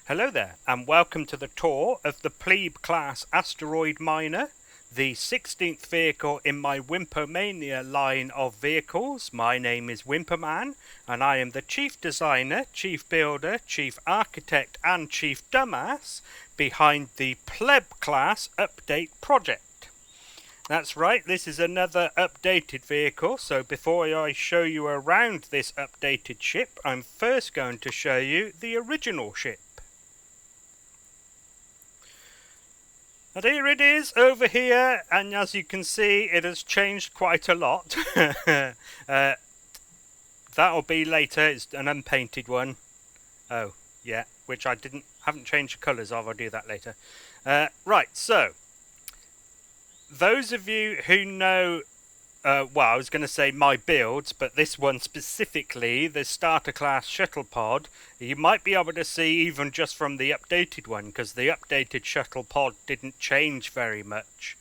Hello there, and welcome to the tour of the Plebe class Asteroid Miner, the 16th vehicle in my Wimpomania line of vehicles. My name is Wimpoman, and I am the Chief Designer, Chief Builder, Chief Architect, and Chief Dumbass behind the Plebe class update project. That's right, this is another updated vehicle, so before I show you around this updated ship, I'm first going to show you the original ship. And here it is over here, and as you can see it has changed quite a lot. That'll be later, it's an unpainted one. Oh yeah, which I haven't changed the colours of, I'll do that later. Right, so those of you who know, well, I was going to say my builds, but this one specifically, the starter class shuttle pod, you might be able to see even just from the updated one, because the updated shuttle pod didn't change very much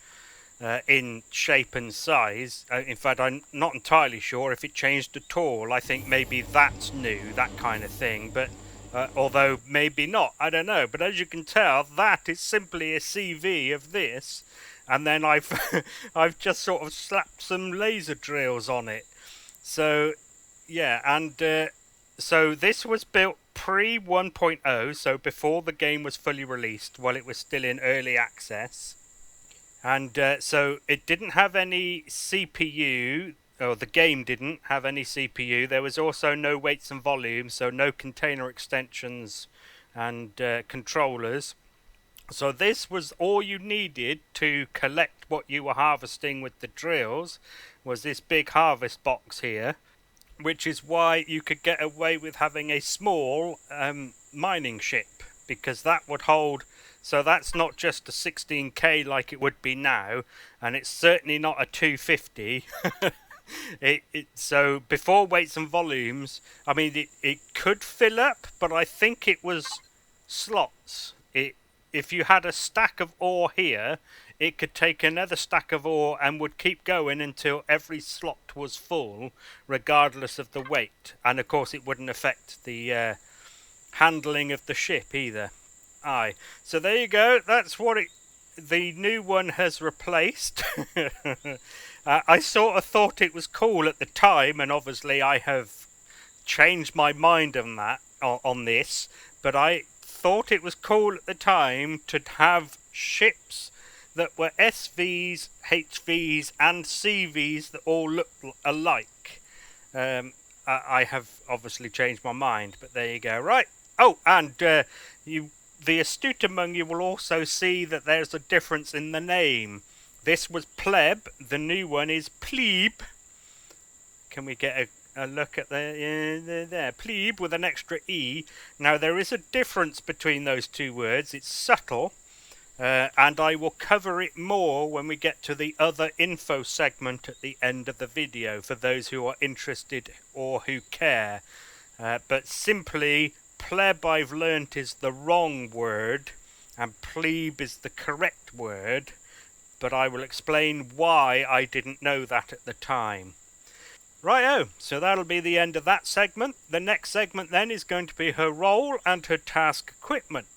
in shape and size. In fact, I'm not entirely sure if it changed at all. I think maybe that's new, that kind of thing, but although maybe not, I don't know. But as you can tell, that is simply a CV of this. And then I've just sort of slapped some laser drills on it. So yeah, and so this was built pre 1.0, so before the game was fully released, while it was still in early access. And so it didn't have any CPU, or the game didn't have any CPU. There was also no weights and volumes, so no container extensions and controllers. So this was all you needed to collect what you were harvesting with the drills, was this big harvest box here, which is why you could get away with having a small mining ship, because that would hold, so that's not just a 16k like it would be now, and it's certainly not a 250. So before weights and volumes, I mean it could fill up, but I think it was slots. If you had a stack of ore here, it could take another stack of ore and would keep going until every slot was full, regardless of the weight. And of course it wouldn't affect the handling of the ship either. Aye. So there you go, that's what the new one has replaced. I sort of thought it was cool at the time, and obviously I have changed my mind on that, on this, but I thought it was cool at the time to have ships that were SVs, HVs and CVs that all look alike. I have obviously changed my mind, but there you go. Right. Oh, and the astute among you will also see that there's a difference in the name. This was Pleb, the new one is Plebe. Can we get a look at there, Plebe with an extra E. Now there is a difference between those two words, it's subtle, and I will cover it more when we get to the other info segment at the end of the video for those who are interested or who care. But simply, pleb I've learnt is the wrong word and plebe is the correct word, but I will explain why I didn't know that at the time. Righto, so that'll be the end of that segment. The next segment then is going to be her role and her task equipment.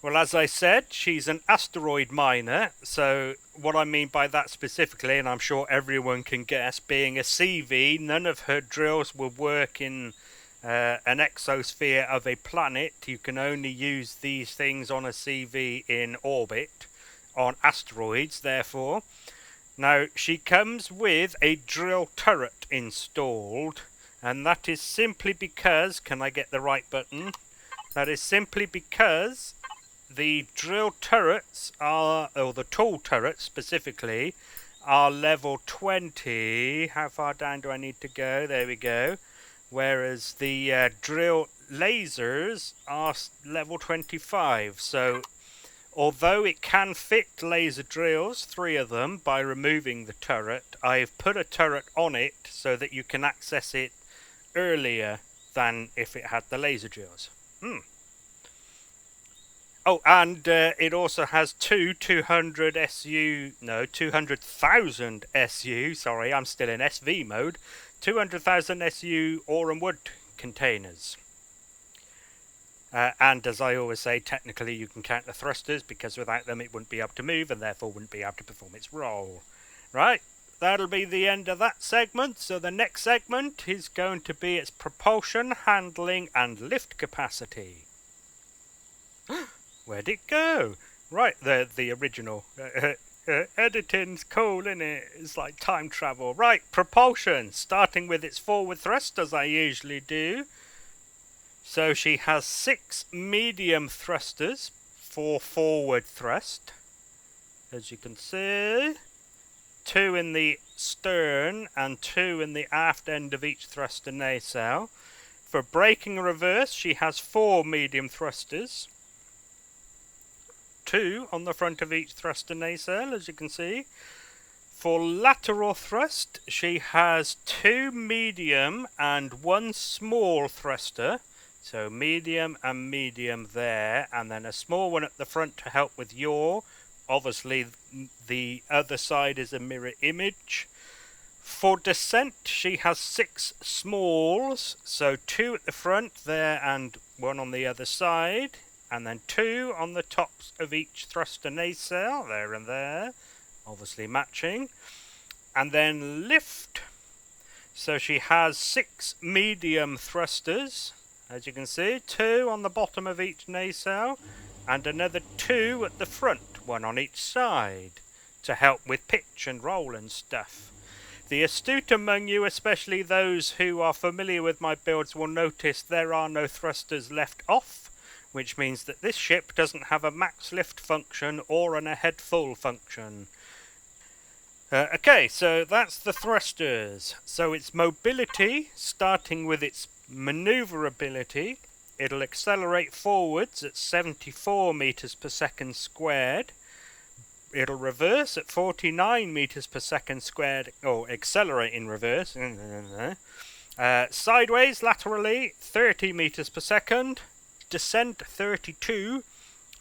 Well, as I said, she's an asteroid miner, so what I mean by that specifically, and I'm sure everyone can guess, being a CV, none of her drills will work in an exosphere of a planet. You can only use these things on a CV in orbit, on asteroids, therefore. Now, she comes with a drill turret installed, and that is simply because, can I get the right button? That is simply because the drill turrets are, or the tool turrets specifically, are level 20. How far down do I need to go? There we go. Whereas the drill lasers are level 25, so although it can fit laser drills, 3 of them, by removing the turret, I've put a turret on it so that you can access it earlier than if it had the laser drills. Oh, and it also has 200,000 SU, sorry, I'm still in SV mode, 200,000 SU ore and wood containers. And as I always say, technically you can count the thrusters, because without them it wouldn't be able to move and therefore wouldn't be able to perform its role. Right, that'll be the end of that segment. So the next segment is going to be its propulsion, handling and lift capacity. Where'd it go? Right, the original. Editing's cool, isn't it? It's like time travel. Right, propulsion, starting with its forward thrust as I usually do. So she has 6 medium thrusters for forward thrust, as you can see. 2 in the stern and 2 in the aft end of each thruster nacelle. For braking reverse, she has 4 medium thrusters. 2 on the front of each thruster nacelle, as you can see. For lateral thrust, she has 2 medium and 1 small thruster. So medium and medium there, and then a small one at the front to help with yaw. Obviously the other side is a mirror image. For descent, she has 6 smalls, so 2 at the front there and 1 on the other side, and then 2 on the tops of each thruster nacelle, there and there, obviously matching. And then lift, so she has 6 medium thrusters, as you can see, 2 on the bottom of each nacelle, and another 2 at the front, 1 on each side, to help with pitch and roll and stuff. The astute among you, especially those who are familiar with my builds, will notice there are no thrusters left off, which means that this ship doesn't have a max lift function or an ahead full function. Okay, so that's the thrusters. So its mobility, starting with its maneuverability, it'll accelerate forwards at 74 meters per second squared. It'll reverse at 49 meters per second squared, or accelerate in reverse. Sideways, laterally, 30 meters per second. Descent, 32.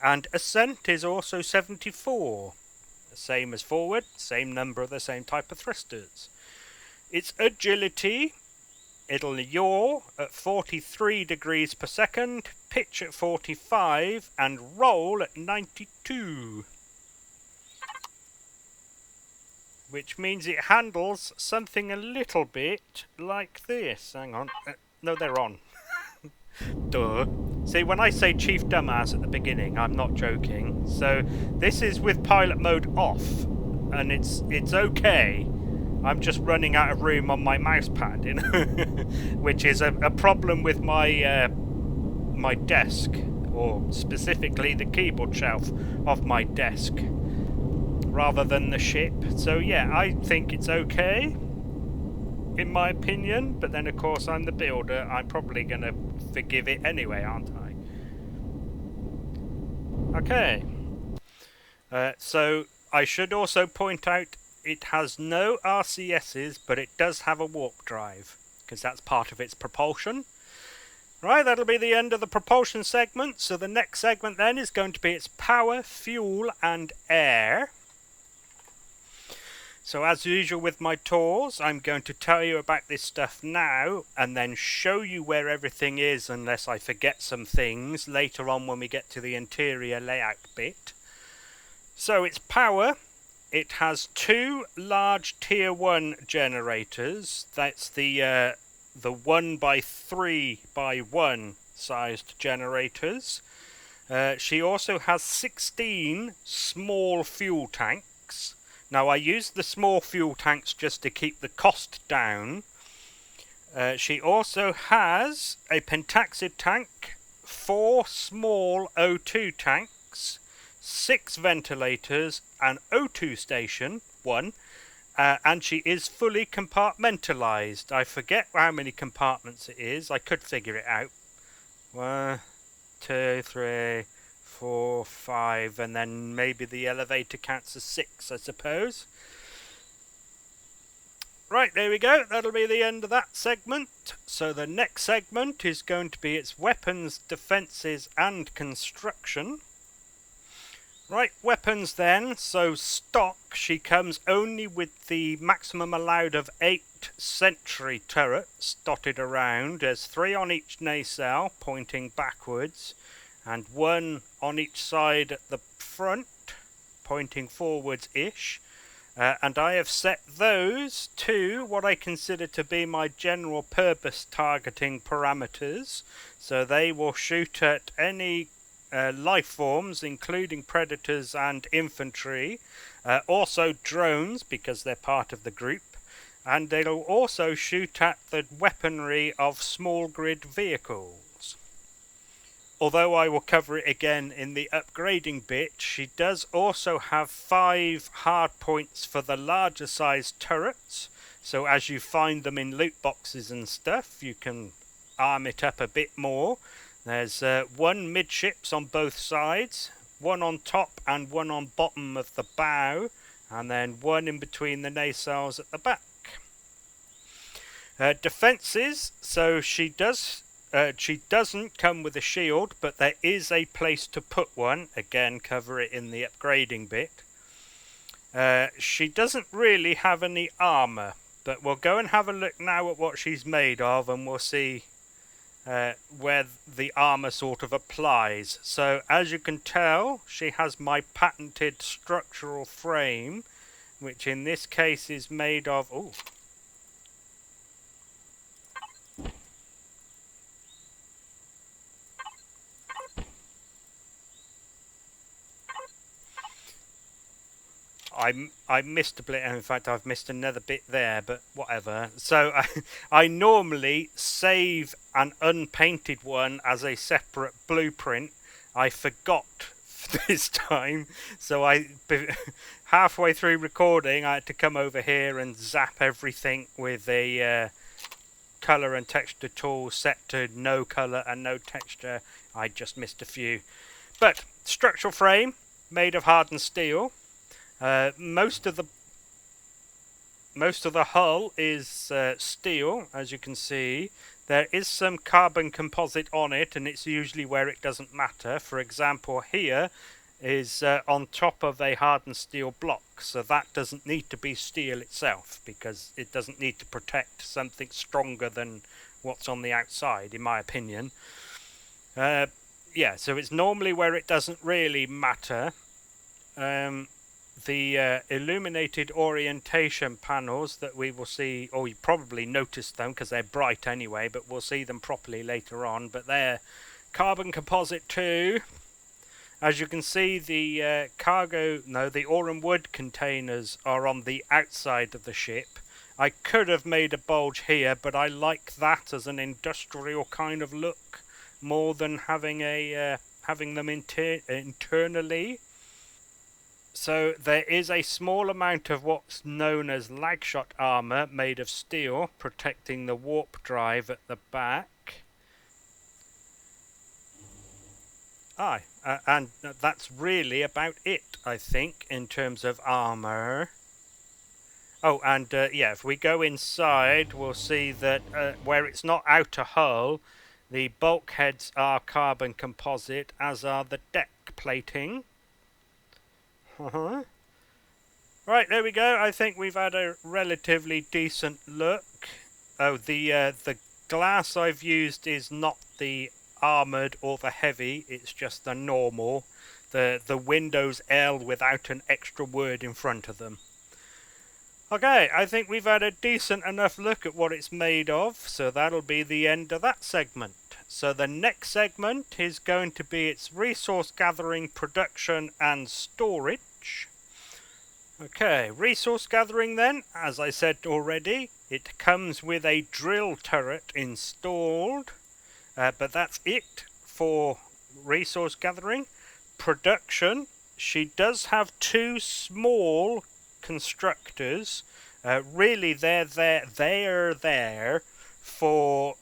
And ascent is also 74. The same as forward, same number of the same type of thrusters. Its agility, it'll yaw at 43 degrees per second, pitch at 45, and roll at 92. Which means it handles something a little bit like this. Hang on. No, they're on. Duh. See, when I say chief dumbass at the beginning, I'm not joking. So this is with pilot mode off, and it's okay. I'm just running out of room on my mouse pad, you know, which is a problem with my my desk, or specifically the keyboard shelf of my desk, rather than the ship. So yeah, I think it's okay, in my opinion, but then of course I'm the builder, I'm probably going to forgive it anyway, aren't I? Okay. So I should also point out it has no RCSs, but it does have a warp drive, because that's part of its propulsion. Right, that'll be the end of the propulsion segment. So the next segment then is going to be its power, fuel and air. So as usual with my tours, I'm going to tell you about this stuff now and then show you where everything is, unless I forget some things later on when we get to the interior layout bit. So its power, it has 2 large tier 1 generators. That's the 1x3x1 sized generators. She also has 16 small fuel tanks. Now I use the small fuel tanks just to keep the cost down. She also has a pentaxid tank, 4 small O2 tanks, 6 ventilators, an O2 station, 1, and she is fully compartmentalized. I forget how many compartments it is. I could figure it out. 1, 2, 3, 4, 5, and then maybe the elevator counts as 6, I suppose. Right, there we go. That'll be the end of that segment. So the next segment is going to be its weapons, defences and construction. Right, weapons then. So stock, she comes only with the maximum allowed of 8 sentry turrets dotted around. There's 3 on each nacelle pointing backwards, and 1 on each side at the front pointing forwards-ish. And I have set those to what I consider to be my general purpose targeting parameters. So they will shoot at any life forms, including predators and infantry, also drones because they're part of the group, and they'll also shoot at the weaponry of small grid vehicles. Although I will cover it again in the upgrading bit, she does also have 5 hard points for the larger sized turrets, so as you find them in loot boxes and stuff, you can arm it up a bit more. There's 1 midships on both sides, 1 on top and 1 on bottom of the bow, and then 1 in between the nacelles at the back. Defences, so she doesn't come with a shield, but there is a place to put one. Again, cover it in the upgrading bit. She doesn't really have any armour, but we'll go and have a look now at what she's made of, and we'll see where the armour sort of applies. So as you can tell, she has my patented structural frame, which in this case is made of... Ooh. I missed a bit, and in fact I've missed another bit there, but whatever. So I normally save an unpainted one as a separate blueprint. I forgot this time, so halfway through recording I had to come over here and zap everything with a colour and texture tool set to no colour and no texture. I just missed a few. But structural frame made of hardened steel. Most of the hull is steel, as you can see. There is some carbon composite on it, and it's usually where it doesn't matter. For example, here is on top of a hardened steel block, so that doesn't need to be steel itself, because it doesn't need to protect something stronger than what's on the outside, in my opinion. Yeah, so it's normally where it doesn't really matter. The illuminated orientation panels that we will see, or you probably noticed them because they're bright anyway, but we'll see them properly later on, but they're carbon composite too. As you can see, the the ore and wood containers are on the outside of the ship. I could have made a bulge here, but I like that as an industrial kind of look more than having them internally. So there is a small amount of what's known as lag shot armour made of steel, protecting the warp drive at the back. And that's really about it, I think, in terms of armour. Oh, and yeah, if we go inside, we'll see that where it's not outer hull, the bulkheads are carbon composite, as are the deck plating. Right, there we go. I think we've had a relatively decent look. Oh, the glass I've used is not the armoured or the heavy, it's just the normal. The Windows L without an extra word in front of them. Okay, I think we've had a decent enough look at what it's made of, so that'll be the end of that segment. So the next segment is going to be its resource gathering, production and storage. Okay, resource gathering then, as I said already, it comes with a drill turret installed, but that's it for resource gathering. Production, she does have 2 small constructors. Really they're there for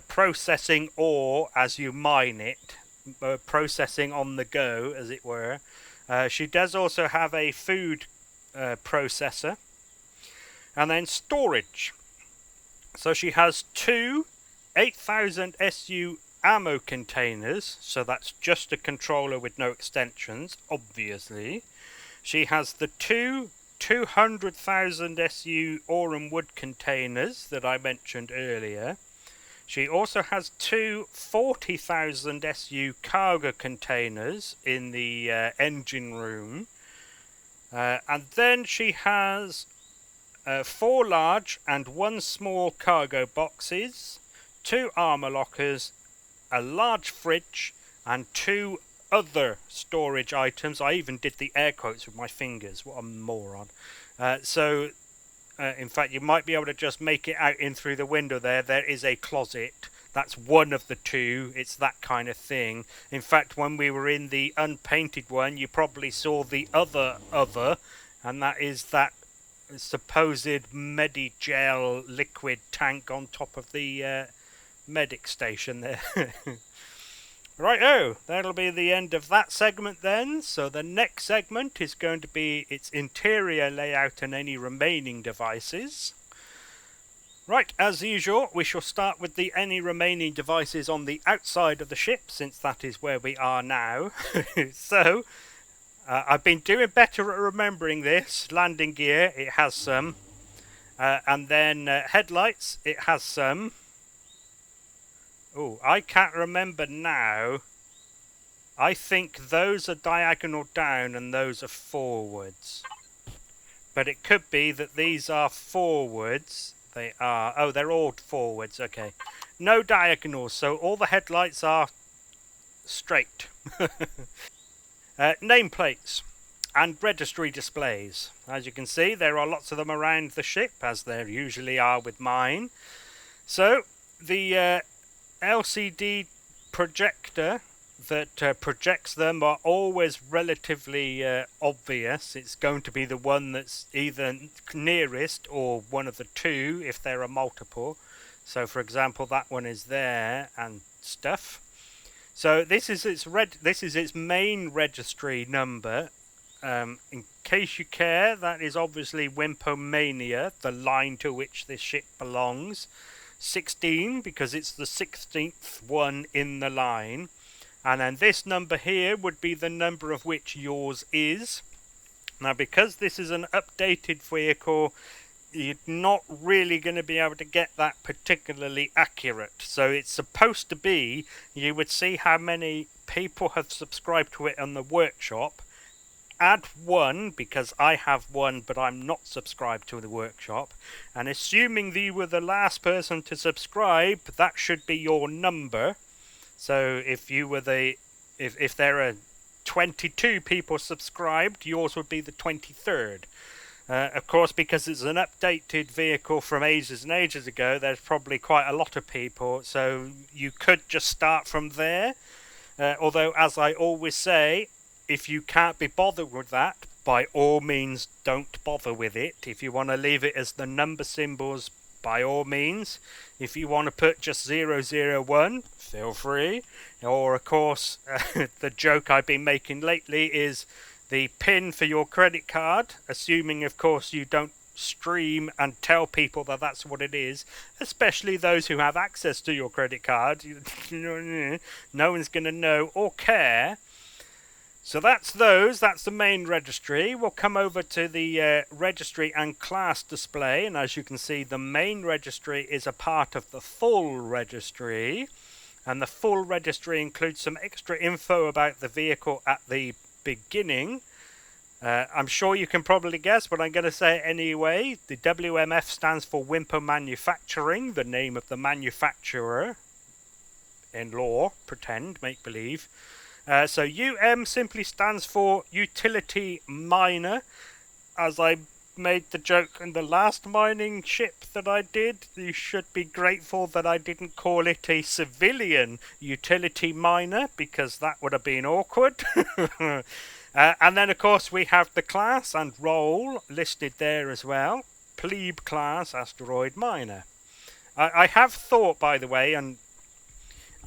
processing ore as you mine it, processing on the go as it were. She does also have a food processor, and then storage. So she has 2 8,000 SU ammo containers, so that's just a controller with no extensions, obviously. She has the two 200,000 SU ore and wood containers that I mentioned earlier. She also has two 40,000 SU cargo containers in the engine room. And then she has 4 large and 1 small cargo boxes, 2 armor lockers, a large fridge, and 2 other storage items. I even did the air quotes with my fingers. What a moron. In fact, you might be able to just make it out in through the window there. There is a closet. That's one of the 2. It's that kind of thing. In fact, when we were in the unpainted one, you probably saw the other, and that is that supposed Medigel liquid tank on top of the medic station there. Right, that'll be the end of that segment then. So the next segment is going to be its interior layout and any remaining devices. Right, as usual, we shall start with the any remaining devices on the outside of the ship, since that is where we are now. So, I've been doing better at remembering this. Landing gear, it has some. And then headlights, it has some. Oh, I can't remember now. I think those are diagonal down and those are forwards. But it could be that these are forwards. They are. Oh, they're all forwards. Okay. No diagonals, so all the headlights are straight. Nameplates and registry displays. As you can see, there are lots of them around the ship, as there usually are with mine. So, the LCD projector that projects them are always relatively obvious. It's going to be the one that's either nearest or one of the 2 if there are multiple. So for example, that one is there and stuff. So this is its main registry number. In case you care, that is obviously Wimpomania, the line to which this ship belongs. 16 because it's the 16th one in the line, and then this number here would be the number of which yours is. Now because this is an updated vehicle, you're not really going to be able to get that particularly accurate. So it's supposed to be, you would see how many people have subscribed to it on the workshop. Add 1, because I have 1 but I'm not subscribed to the workshop, and assuming that you were the last person to subscribe, that should be your number. So if you were if there are 22 people subscribed, yours would be the 23rd. Of course, because it's an updated vehicle from ages and ages ago, there's probably quite a lot of people, so you could just start from there. Although, as I always say, if you can't be bothered with that, by all means don't bother with it. If you want to leave it as the number symbols, by all means. If you want to put just 001, feel free. Or of course, the joke I've been making lately is the PIN for your credit card, assuming of course you don't stream and tell people that that's what it is, especially those who have access to your credit card. No one's going to know or care. So that's the main registry. We'll come over to the registry and class display, and as you can see, the main registry is a part of the full registry, and the full registry includes some extra info about the vehicle at the beginning. I'm sure you can probably guess, but I'm going to say it anyway. The WMF stands for Wimpomania Manufacturing, the name of the manufacturer in lore, pretend, make believe. So UM simply stands for Utility Miner. As I made the joke in the last mining ship that I did, you should be grateful that I didn't call it a civilian utility miner, because that would have been awkward. And then of course we have the class and role listed there as well. Plebe class Asteroid Miner. I have thought, by the way, and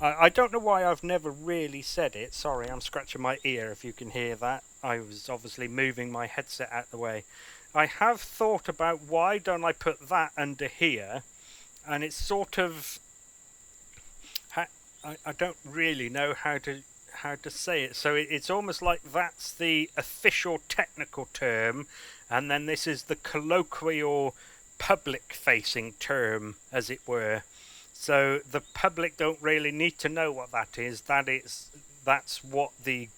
I don't know why I've never really said it. Sorry, I'm scratching my ear if you can hear that. I was obviously moving my headset out of the way. I have thought about why don't I put that under here, and it's sort of... I don't really know how to say it. So it's almost like that's the official technical term, and then this is the colloquial public-facing term, as it were. So the public don't really need to know what that is. That's what the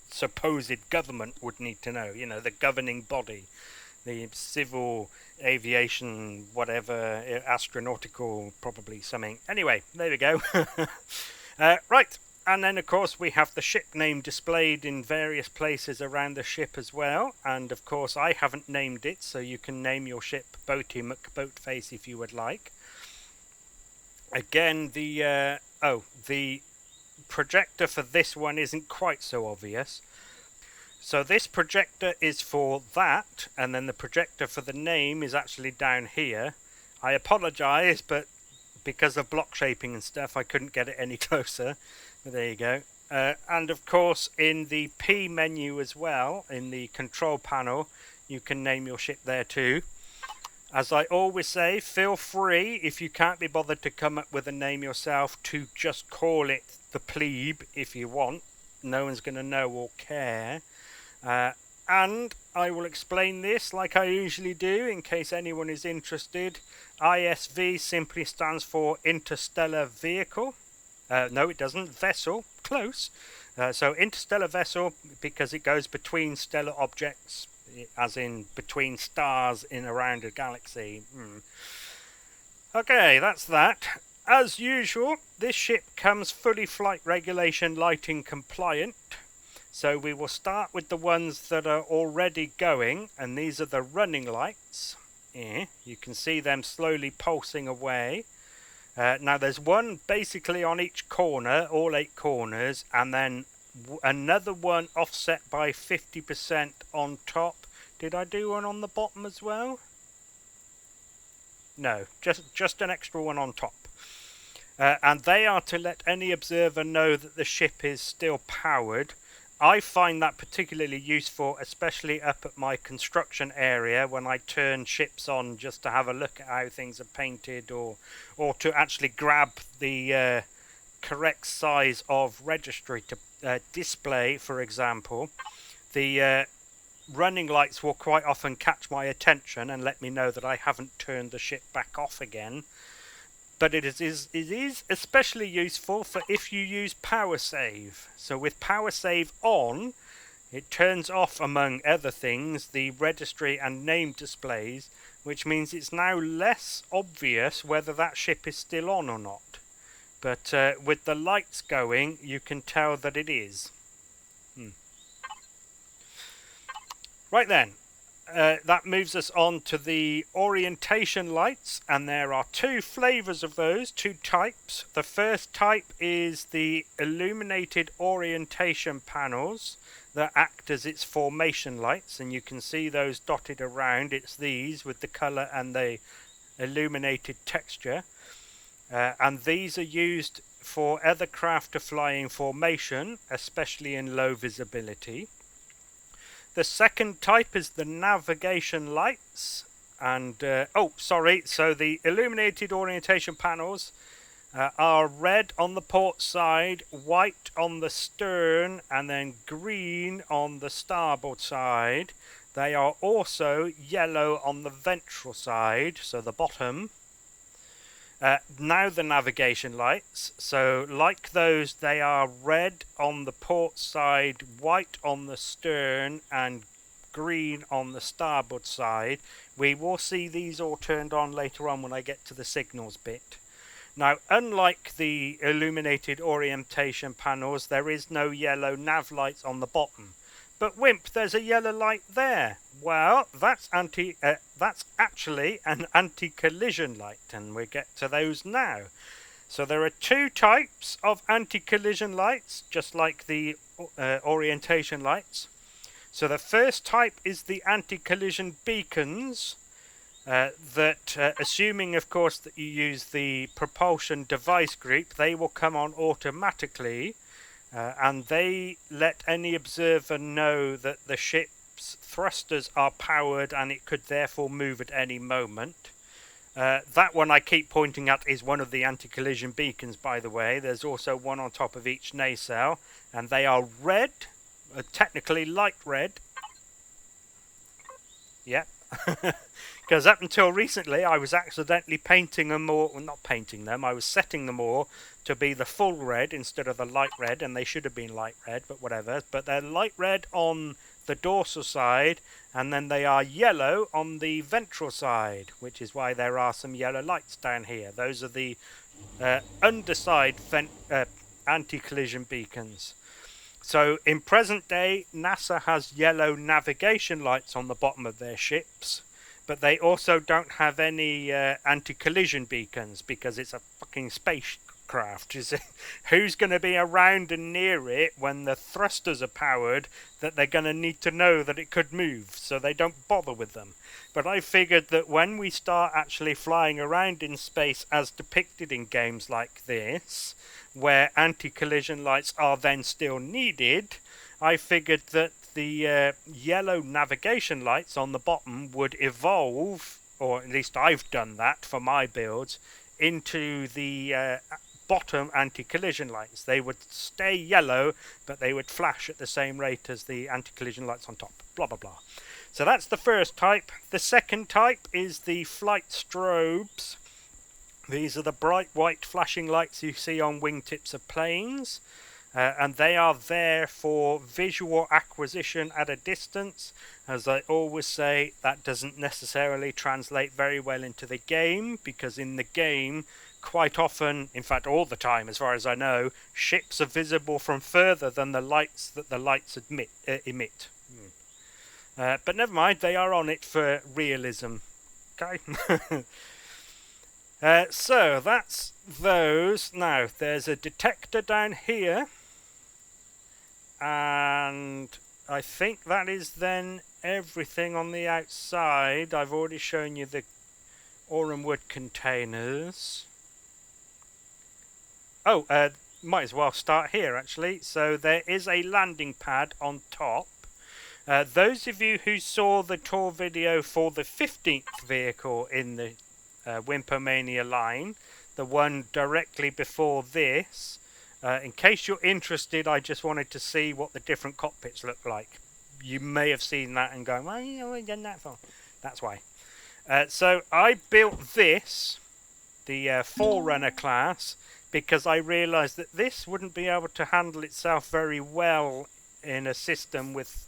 supposed government would need to know. You know, the governing body, the civil aviation, whatever, astronautical, probably something. Anyway, there we go. Right, and then of course we have the ship name displayed in various places around the ship as well. And of course I haven't named it, so you can name your ship Boaty McBoatface if you would like. Again, the projector for this one isn't quite so obvious. So this projector is for that, and then the projector for the name is actually down here. I apologise, but because of block shaping and stuff, I couldn't get it any closer. But there you go. And of course, in the P menu as well, in the control panel, you can name your ship there too. As I always say, feel free, if you can't be bothered to come up with a name yourself, to just call it the Plebe if you want. No one's going to know or care. And I will explain this like I usually do in case anyone is interested. ISV simply stands for Interstellar Vehicle. No, it doesn't. Vessel. Close. So interstellar vessel because it goes between stellar objects, as in between stars in around a galaxy. Okay, that's that. As usual, this ship comes fully flight regulation lighting compliant. So we will start with the ones that are already going, and these are the running lights. You can see them slowly pulsing away. Now there's one basically on each corner, all 8 corners, and then another one offset by 50% on top. Did I do one on the bottom as well? No, just an extra one on top. And they are to let any observer know that the ship is still powered. I find that particularly useful, especially up at my construction area when I turn ships on just to have a look at how things are painted, or to actually grab the correct size of registry to display, for example. The running lights will quite often catch my attention and let me know that I haven't turned the ship back off again. But it is especially useful for if you use power save. So with power save on, it turns off, among other things, the registry and name displays, which means it's now less obvious whether that ship is still on or not. But with the lights going, you can tell that it is. Right then. That moves us on to the orientation lights, and there are 2 flavours of those, 2 types. The first type is the illuminated orientation panels that act as its formation lights, and you can see those dotted around. It's these with the colour and the illuminated texture, and these are used for other craft to fly in formation, especially in low visibility. The second type is the navigation lights, and so the illuminated orientation panels are red on the port side, white on the stern, and then green on the starboard side. They are also yellow on the ventral side, so the bottom. Now the navigation lights, so like those, they are red on the port side, white on the stern, and green on the starboard side. We will see these all turned on later on when I get to the signals bit. Now, unlike the illuminated orientation panels, there is no yellow nav lights on the bottom. But Wimp, there's a yellow light there. Well, that's actually an anti-collision light, and we'll get to those now. So there are 2 types of anti-collision lights, just like the orientation lights. So the first type is the anti-collision beacons, that, assuming of course that you use the propulsion device group, they will come on automatically. And they let any observer know that the ship's thrusters are powered and it could therefore move at any moment. That one I keep pointing at is one of the anti-collision beacons, by the way. There's also one on top of each nacelle, and they are red, technically light red. Yep. Because up until recently I was accidentally painting them more, well, not painting them, I was setting them all to be the full red instead of the light red, and they should have been light red, but whatever. But they're light red on the dorsal side, and then they are yellow on the ventral side, which is why there are some yellow lights down here. Those are the underside anti-collision beacons. So in present day, NASA has yellow navigation lights on the bottom of their ships, but they also don't have any anti-collision beacons because it's a fucking spacecraft. Who's going to be around and near it when the thrusters are powered that they're going to need to know that it could move, so they don't bother with them. But I figured that when we start actually flying around in space as depicted in games like this, where anti-collision lights are then still needed, I figured that the yellow navigation lights on the bottom would evolve, or at least I've done that for my builds, into the bottom anti-collision lights. They would stay yellow, but they would flash at the same rate as the anti-collision lights on top. Blah, blah, blah. So that's the first type. The second type is the flight strobes. These are the bright white flashing lights you see on wingtips of planes, and they are there for visual acquisition at a distance. As I always say, that doesn't necessarily translate very well into the game, because in the game, quite often, in fact all the time as far as I know, ships are visible from further than the lights that the lights emit. But never mind, they are on it for realism. Okay. So that's those. Now there's a detector down here, and I think that is then everything on the outside. I've already shown you the ore and wood containers. Oh, might as well start here actually. So there is a landing pad on top. Those of you who saw the tour video for the 15th vehicle in the Wimpomania line, the one directly before this, in case you're interested, I just wanted to see what the different cockpits look like. You may have seen that and gone, well, you know, I've done that for. That's why. So I built this, the Forerunner class, because I realised that this wouldn't be able to handle itself very well in a system with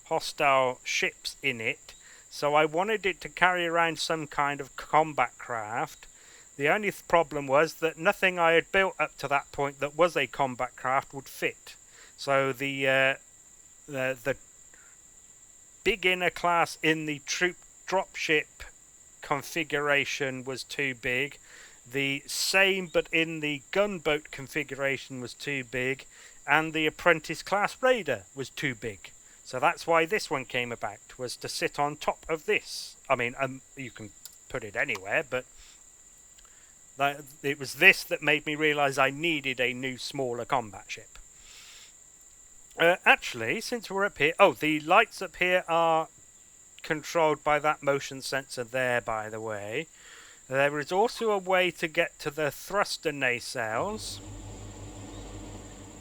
hostile ships in it. So I wanted it to carry around some kind of combat craft. The only problem was that nothing I had built up to that point that was a combat craft would fit. So the beginner class in the troop dropship configuration was too big. The same but in the gunboat configuration was too big. And the apprentice class raider was too big. So that's why this one came about, was to sit on top of this. I mean, you can put it anywhere, but it was this that made me realise I needed a new, smaller combat ship. Actually, since we're up here... Oh, the lights up here are controlled by that motion sensor there, by the way. There is also a way to get to the thruster nacelles,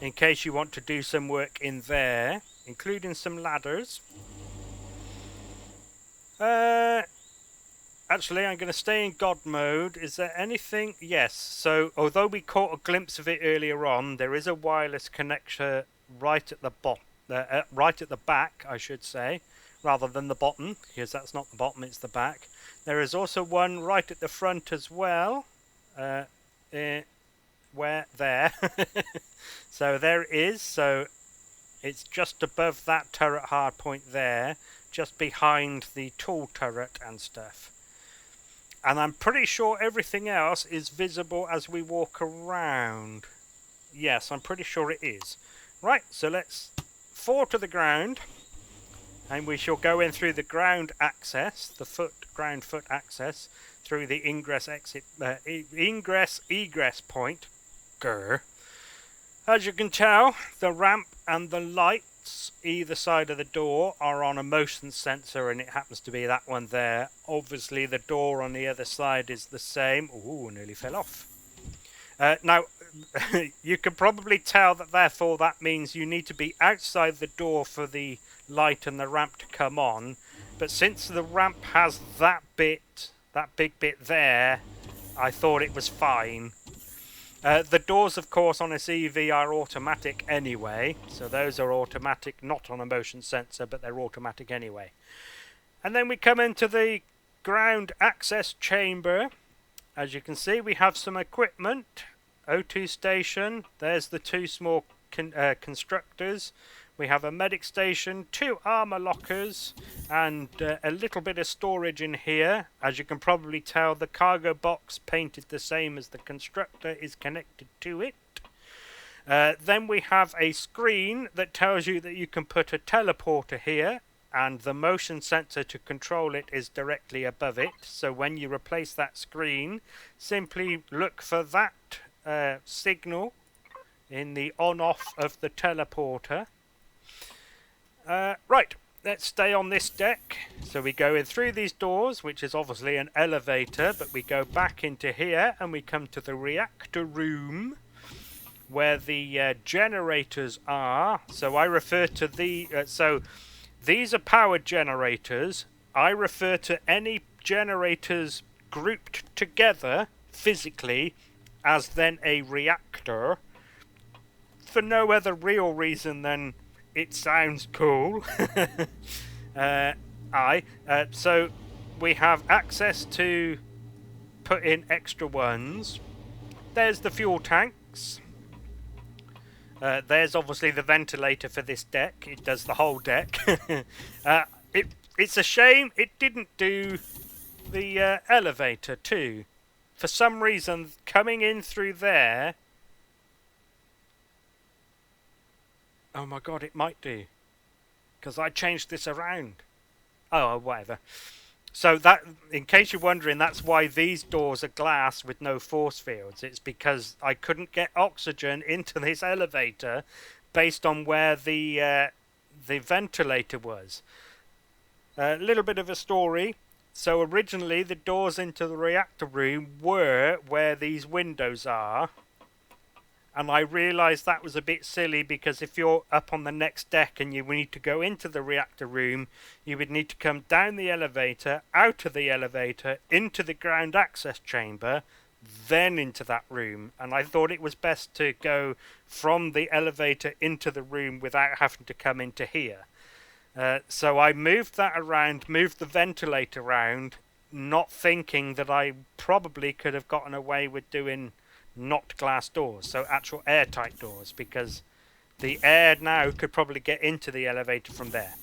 in case you want to do some work in there, including some ladders. Actually, I'm going to stay in God mode. Is there anything? Yes. So, although we caught a glimpse of it earlier on, there is a wireless connector right at the right at the back, I should say, rather than the bottom, because that's not the bottom, it's the back. There is also one right at the front as well. Where there? So there it is. So it's just above that turret hardpoint there, just behind the tool turret and stuff. And I'm pretty sure everything else is visible as we walk around. Yes, I'm pretty sure it is. Right, so let's fall to the ground, and we shall go in through the ground access, the ground foot access, through the ingress egress point. Grr. As you can tell, the ramp and the lights either side of the door are on a motion sensor, and it happens to be that one there. Obviously the door on the other side is the same. Ooh, nearly fell off. Now, you can probably tell that therefore that means you need to be outside the door for the light and the ramp to come on. But since the ramp has that bit, that big bit there, I thought it was fine. The doors, of course, on this EV are automatic anyway. So those are automatic, not on a motion sensor, but they're automatic anyway. And then we come into the ground access chamber. As you can see, we have some equipment. O2 station. There's the two small constructors. We have a medic station, 2 armor lockers, and a little bit of storage in here. As you can probably tell, the cargo box, painted the same as the constructor, is connected to it. Then we have a screen that tells you that you can put a teleporter here, and the motion sensor to control it is directly above it. So when you replace that screen, simply look for that signal in the on-off of the teleporter. Right, let's stay on this deck. So we go in through these doors, which is obviously an elevator, but we go back into here and we come to the reactor room where the generators are. So I refer to the... so these are power generators. I refer to any generators grouped together physically as then a reactor, for no other real reason than it sounds cool. So we have access to put in extra ones. There's the fuel tanks. There's obviously the ventilator for this deck. It does the whole deck. It's a shame it didn't do the elevator too. For some reason, coming in through there... Oh my god, it might do. Because I changed this around. Oh, whatever. So that, in case you're wondering, that's why these doors are glass with no force fields. It's because I couldn't get oxygen into this elevator based on where the ventilator was. A little bit of a story. So originally the doors into the reactor room were where these windows are. And I realised that was a bit silly, because if you're up on the next deck and you need to go into the reactor room, you would need to come down the elevator, out of the elevator, into the ground access chamber, then into that room. And I thought it was best to go from the elevator into the room without having to come into here. So I moved that around, moved the ventilator around, not thinking that I probably could have gotten away with doing not glass doors, so actual airtight doors, because the air now could probably get into the elevator from there.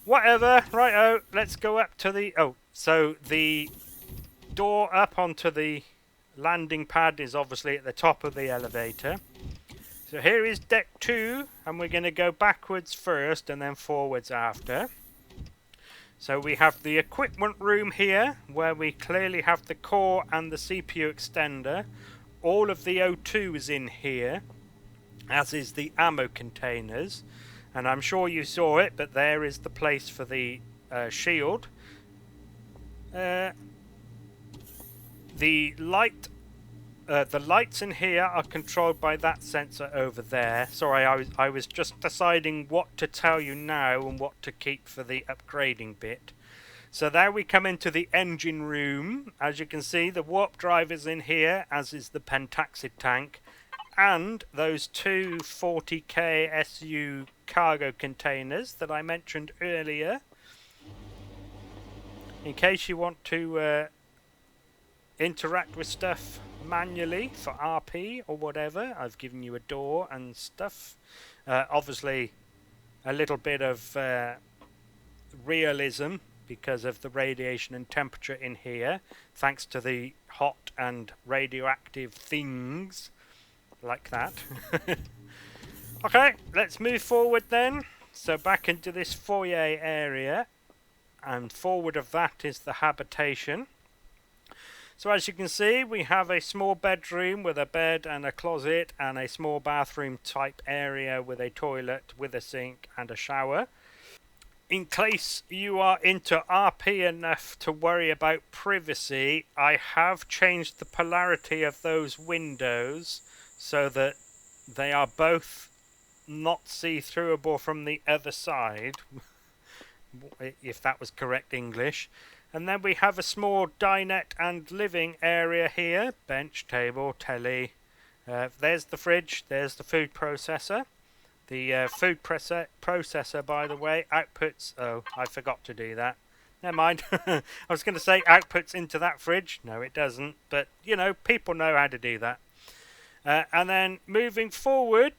Whatever, righto, let's go up to the... Oh, so the door up onto the landing pad is obviously at the top of the elevator. So here is deck 2, and we're going to go backwards first and then forwards after. So we have the equipment room here, where we clearly have the core and the CPU extender. All of the O2 is in here, as is the ammo containers. And I'm sure you saw it, but there is the place for the shield. The lights in here are controlled by that sensor over there. Sorry, I was just deciding what to tell you now and what to keep for the upgrading bit. So there we come into the engine room. As you can see, the warp drive is in here, as is the pentaxid tank, and those two 40k SU cargo containers that I mentioned earlier. In case you want to interact with stuff manually for RP or whatever, I've given you a door and stuff. Obviously a little bit of realism because of the radiation and temperature in here, thanks to the hot and radioactive things like that. Okay, let's move forward then. So back into this foyer area, and forward of that is the habitation. So as you can see, we have a small bedroom with a bed and a closet and a small bathroom type area with a toilet with a sink and a shower. In case you are into RP enough to worry about privacy, I have changed the polarity of those windows so that they are both not see-throughable from the other side, if that was correct English. And then we have a small dinette and living area here. Bench, table, telly. There's the fridge. There's the food processor. The food processor, by the way, outputs... Oh, I forgot to do that. Never mind. I was going to say outputs into that fridge. No, it doesn't. But, you know, people know how to do that. And then moving forward...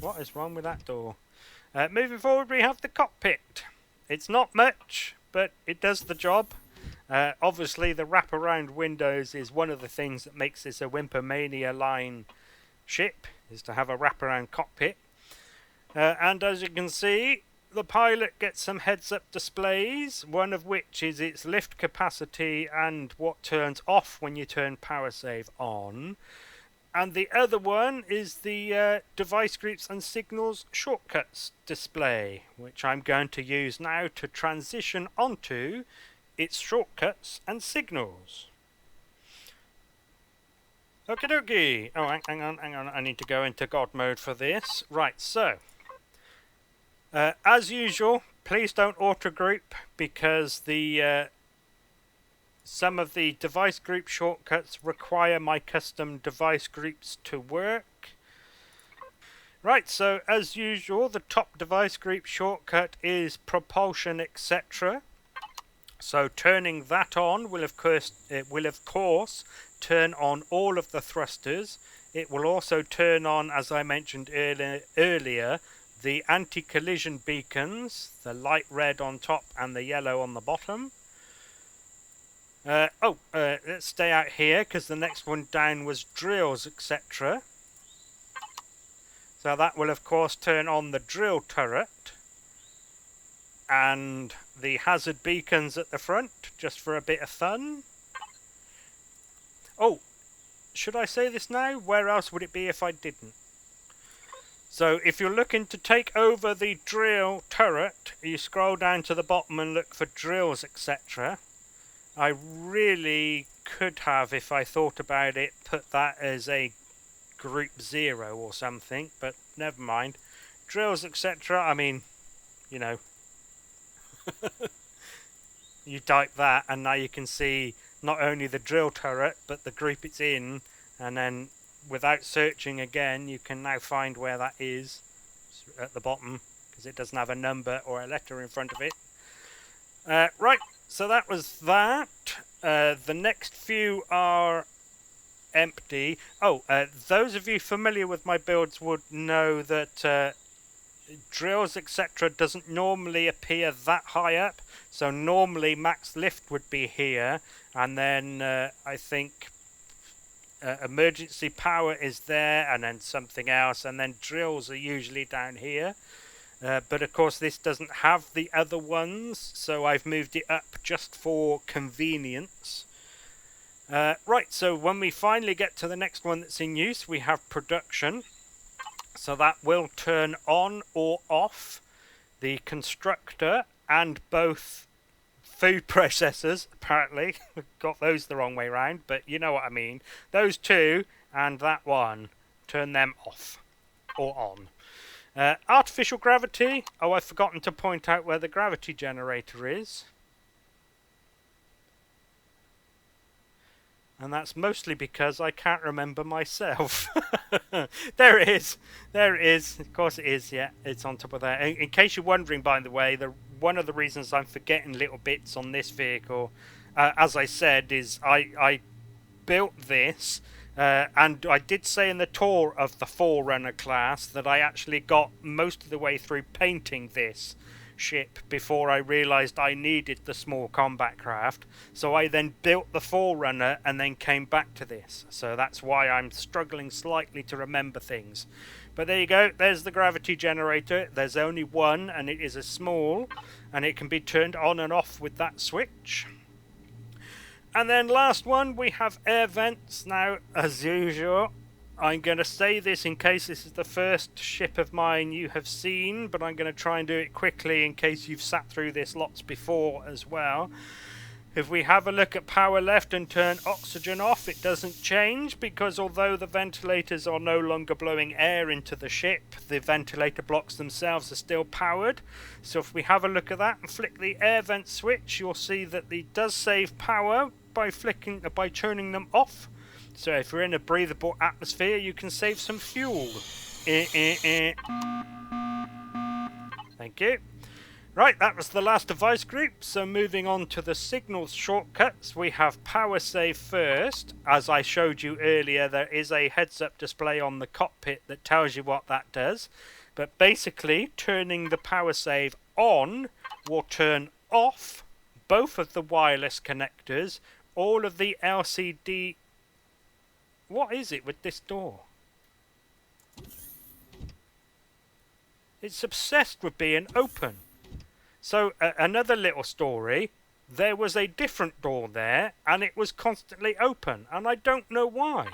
What is wrong with that door? Moving forward, we have the cockpit. It's not much, but it does the job. Obviously, the wraparound windows is one of the things that makes this a Wimpomania line ship, is to have a wraparound cockpit. And as you can see, the pilot gets some heads-up displays, one of which is its lift capacity and what turns off when you turn power save on. And the other one is the device groups and signals shortcuts display, which I'm going to use now to transition onto its shortcuts and signals. Okie dokie. Oh, hang on. I need to go into God mode for this. Right, so. As usual, please don't auto-group because the... some of the device group shortcuts require my custom device groups to work. Right, so as usual, the top device group shortcut is propulsion, etc. So turning that on will of course turn on all of the thrusters. It will also turn on, as I mentioned earlier, the anti-collision beacons, the light red on top and the yellow on the bottom. Let's stay out here because the next one down was drills, etc. So that will of course turn on the drill turret and the hazard beacons at the front, just for a bit of fun. Oh, should I say this now? Where else would it be if I didn't? So if you're looking to take over the drill turret, you scroll down to the bottom and look for drills, etc. I really could have, if I thought about it, put that as a group 0 or something, but never mind. Drills, etc. I mean, you know, you type that and now you can see not only the drill turret, but the group it's in, and then without searching again, you can now find where that is at the bottom, because it doesn't have a number or a letter in front of it. Right. So that was that. The next few are empty. Oh, those of you familiar with my builds would know that drills, etc. doesn't normally appear that high up. So normally max lift would be here, and then I think emergency power is there, and then something else, and then drills are usually down here. But of course this doesn't have the other ones, so I've moved it up just for convenience. Right, so when we finally get to the next one that's in use, we have production. So that will turn on or off the constructor and both food processors, apparently. Got those the wrong way round, but you know what I mean. Those two and that one, turn them off or on. Artificial gravity. Oh, I've forgotten to point out where the gravity generator is. And that's mostly because I can't remember myself. There it is. There it is. Of course it is, yeah. It's on top of there. In case you're wondering, by the way, one of the reasons I'm forgetting little bits on this vehicle, as I said, is I built this. And I did say in the tour of the Forerunner class that I actually got most of the way through painting this ship before I realised I needed the small combat craft. So I then built the Forerunner and then came back to this. So that's why I'm struggling slightly to remember things. But there you go, there's the gravity generator. There's only one, and it is a small, and it can be turned on and off with that switch. And then last one, we have air vents. Now, as usual, I'm going to say this in case this is the first ship of mine you have seen, but I'm going to try and do it quickly in case you've sat through this lots before as well. If we have a look at power left and turn oxygen off, it doesn't change, because although the ventilators are no longer blowing air into the ship, the ventilator blocks themselves are still powered. So if we have a look at that and flick the air vent switch, you'll see that it does save power by turning them off. So if you're in a breathable atmosphere, you can save some fuel. Thank you. Right, that was the last device group. So moving on to the signals shortcuts, we have power save first. As I showed you earlier, there is a heads-up display on the cockpit that tells you what that does. But basically, turning the power save on will turn off both of the wireless connectors, all of the LCD... What is it with this door? It's obsessed with being open. So another little story, there was a different door there and it was constantly open, and I don't know why.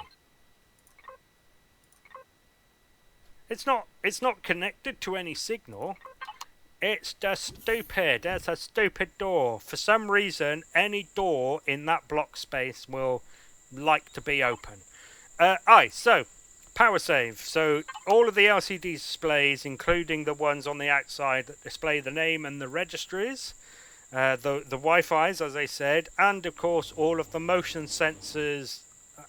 It's not connected to any signal. It's just stupid. That's a stupid door. For some reason, any door in that block space will like to be open. So power save. So all of the LCD displays, including the ones on the outside that display the name and the registries, the Wi-Fi's, as I said, and of course all of the motion sensors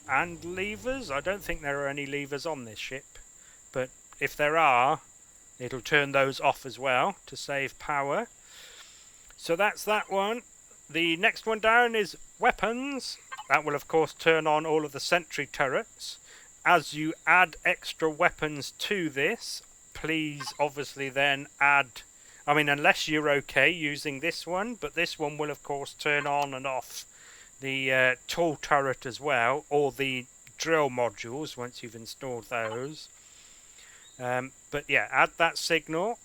and levers. I don't think there are any levers on this ship, but if there are, it'll turn those off as well to save power. So that's that one. The next one down is weapons. That will of course turn on all of the sentry turrets. As you add extra weapons to this, please obviously then add, I mean, unless you're okay using this one, but this one will of course turn on and off the tool turret as well, or the drill modules once you've installed those. But yeah, add that signal.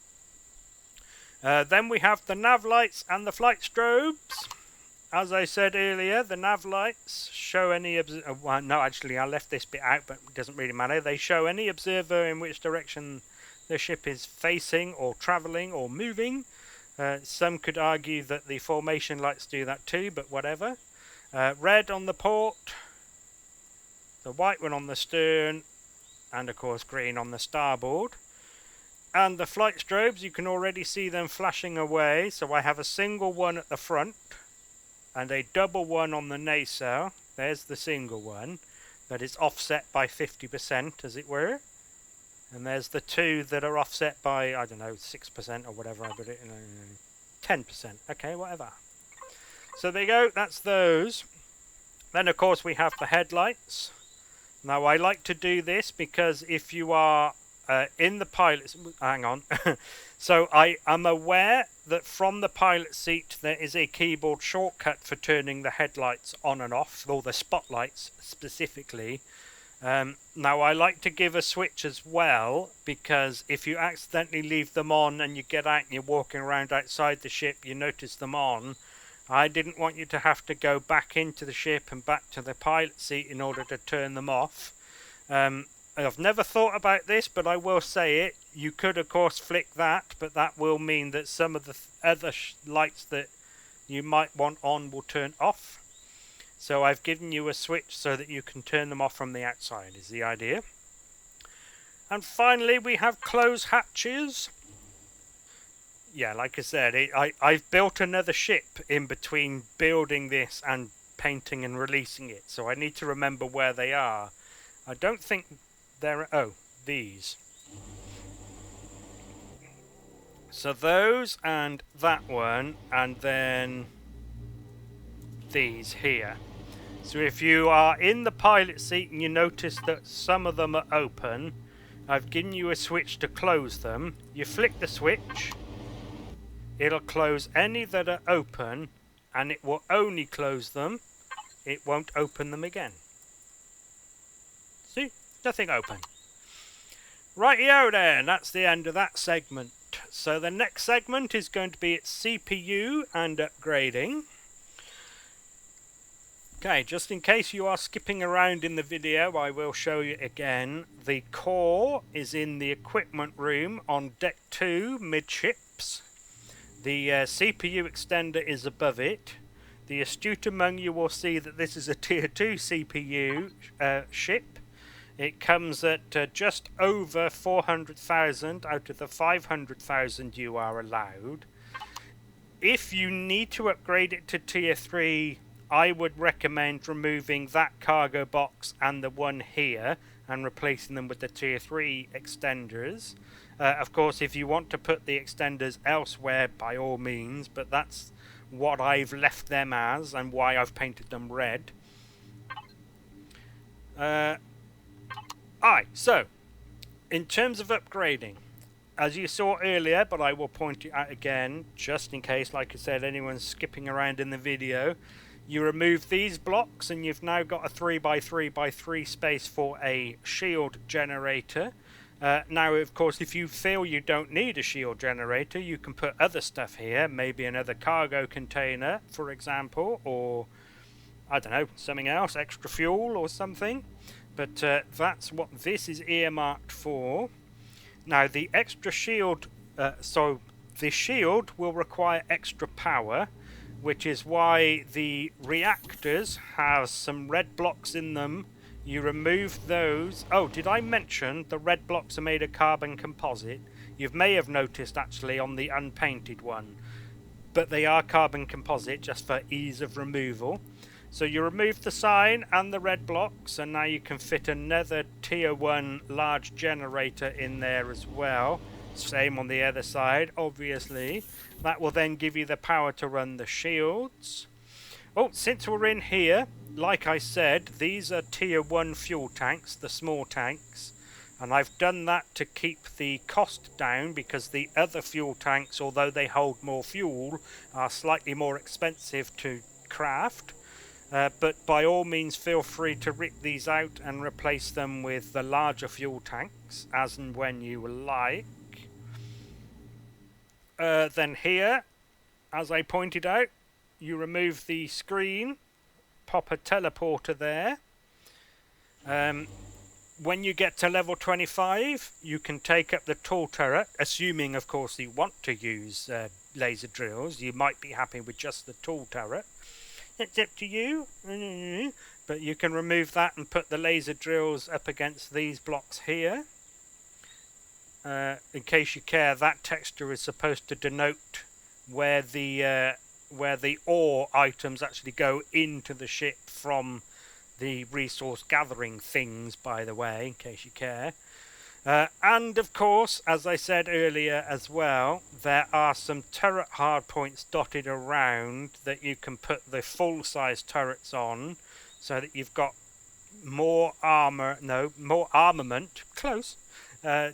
Then we have the nav lights and the flight strobes. As I said earlier, the nav lights show any well, no, actually I left this bit out, but it doesn't really matter. They show any observer in which direction the ship is facing or travelling or moving. Some could argue that the formation lights do that too, but whatever. Red on the port, the white one on the stern, and of course green on the starboard. And the flight strobes, you can already see them flashing away. So I have a single one at the front and a double one on the nacelle. There's the single one that is offset by 50%, as it were. And there's the two that are offset by, I don't know, 6% or whatever I put it in. 10%. Okay, whatever. So there you go, that's those. Then of course we have the headlights. Now I like to do this because if you are in the pilot's... Hang on. So I am aware that from the pilot seat there is a keyboard shortcut for turning the headlights on and off, or the spotlights specifically. Now I like to give a switch as well, because if you accidentally leave them on and you get out and you're walking around outside the ship, you notice them on. I didn't want you to have to go back into the ship and back to the pilot seat in order to turn them off. I've never thought about this, but I will say it. You could of course flick that, but that will mean that some of the other lights that you might want on will turn off. So I've given you a switch so that you can turn them off from the outside, is the idea. And finally we have close hatches. Yeah, like I said, I've built another ship in between building this and painting and releasing it, so I need to remember where they are. I don't think they're... oh, these. So those and that one, and then these here. So if you are in the pilot seat and you notice that some of them are open, I've given you a switch to close them. You flick the switch, it'll close any that are open, and it will only close them. It won't open them again. See? Nothing open. Rightio then, that's the end of that segment. So the next segment is going to be its CPU and upgrading. Okay, just in case you are skipping around in the video, I will show you again. The core is in the equipment room on deck 2, midships. The CPU extender is above it. The astute among you will see that this is a tier 2 CPU ship. It comes at just over 400,000 out of the 500,000 you are allowed. If you need to upgrade it to tier 3, I would recommend removing that cargo box and the one here and replacing them with the tier 3 extenders. Of course, if you want to put the extenders elsewhere, by all means, but that's what I've left them as and why I've painted them red. So, in terms of upgrading, as you saw earlier, but I will point it out again, just in case, like I said, anyone's skipping around in the video, you remove these blocks and you've now got a 3x3x3 space for a shield generator. Now, of course, if you feel you don't need a shield generator, you can put other stuff here, maybe another cargo container, for example, or, I don't know, something else, extra fuel or something. But that's what this is earmarked for. Now, the extra shield, so the shield will require extra power, which is why the reactors have some red blocks in them. You remove those. Oh, did I mention the red blocks are made of carbon composite? You may have noticed actually on the unpainted one, but they are carbon composite just for ease of removal. So you remove the sign and the red blocks, and now you can fit another tier 1 large generator in there as well. Same on the other side, obviously. That will then give you the power to run the shields. Oh, since we're in here, like I said, these are tier 1 fuel tanks, the small tanks. And I've done that to keep the cost down, because the other fuel tanks, although they hold more fuel, are slightly more expensive to craft. But by all means, feel free to rip these out and replace them with the larger fuel tanks, as and when you like. Then here, as I pointed out, you remove the screen, pop a teleporter there. When you get to level 25, you can take up the tall turret, assuming, of course, you want to use laser drills. You might be happy with just the tall turret. It's up to you, but you can remove that and put the laser drills up against these blocks here. In case you care, that texture is supposed to denote where the ore items actually go into the ship from the resource gathering things, by the way, in case you care. And of course, as I said earlier as well, there are some turret hardpoints dotted around that you can put the full-size turrets on, so that you've got more armament, close,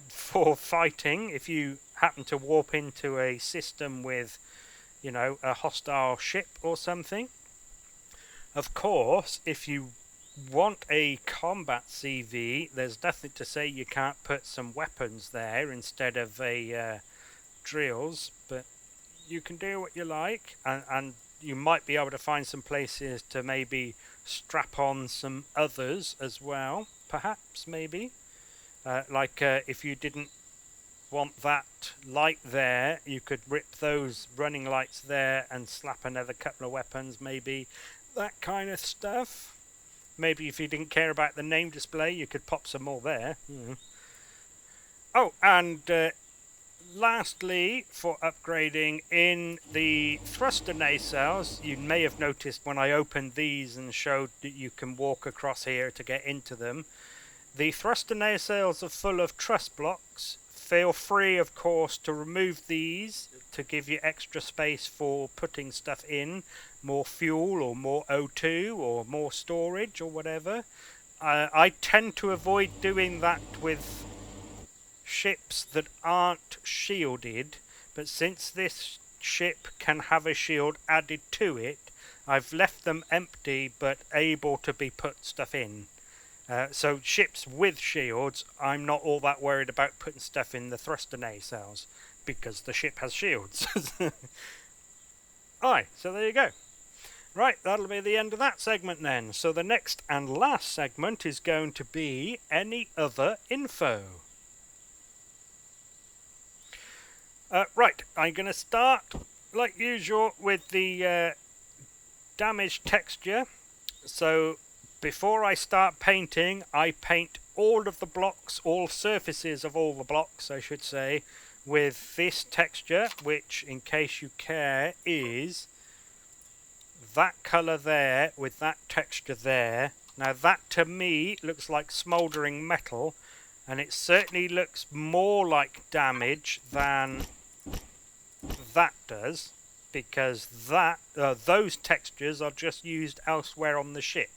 for fighting if you happen to warp into a system with, you know, a hostile ship or something. Of course, if you want a combat CV, there's nothing to say you can't put some weapons there instead of a drills, but you can do what you like, and you might be able to find some places to maybe strap on some others as well, perhaps, maybe. If you didn't want that light there, you could rip those running lights there and slap another couple of weapons, maybe. That kind of stuff. Maybe if you didn't care about the name display, you could pop some more there. Oh, and lastly, for upgrading, in the thruster nacelles, you may have noticed when I opened these and showed that you can walk across here to get into them. The thruster nacelles are full of truss blocks. Feel free, of course, to remove these to give you extra space for putting stuff in, more fuel or more O2 or more storage or whatever. I tend to avoid doing that with ships that aren't shielded, but since this ship can have a shield added to it, I've left them empty but able to be put stuff in. So ships with shields, I'm not all that worried about putting stuff in the thruster nacelles because the ship has shields. Aye, so there you go. Right, that'll be the end of that segment then. So the next and last segment is going to be any other info. Right, I'm going to start, like usual, with the damage texture. So before I start painting, I paint all of the blocks, all surfaces of all the blocks, I should say, with this texture, which, in case you care, is that colour there with that texture there. Now that to me looks like smouldering metal, and it certainly looks more like damage than that does, because that those textures are just used elsewhere on the ship.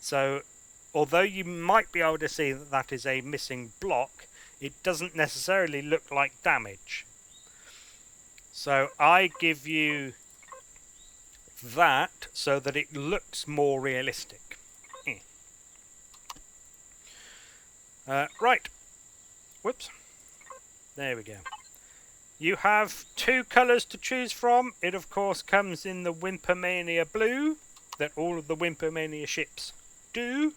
So although you might be able to see that that is a missing block, it doesn't necessarily look like damage. So I give you that so that it looks more realistic. Right. Whoops. There we go. You have two colours to choose from. It of course comes in the Wimpomania blue that all of the Wimpomania ships do,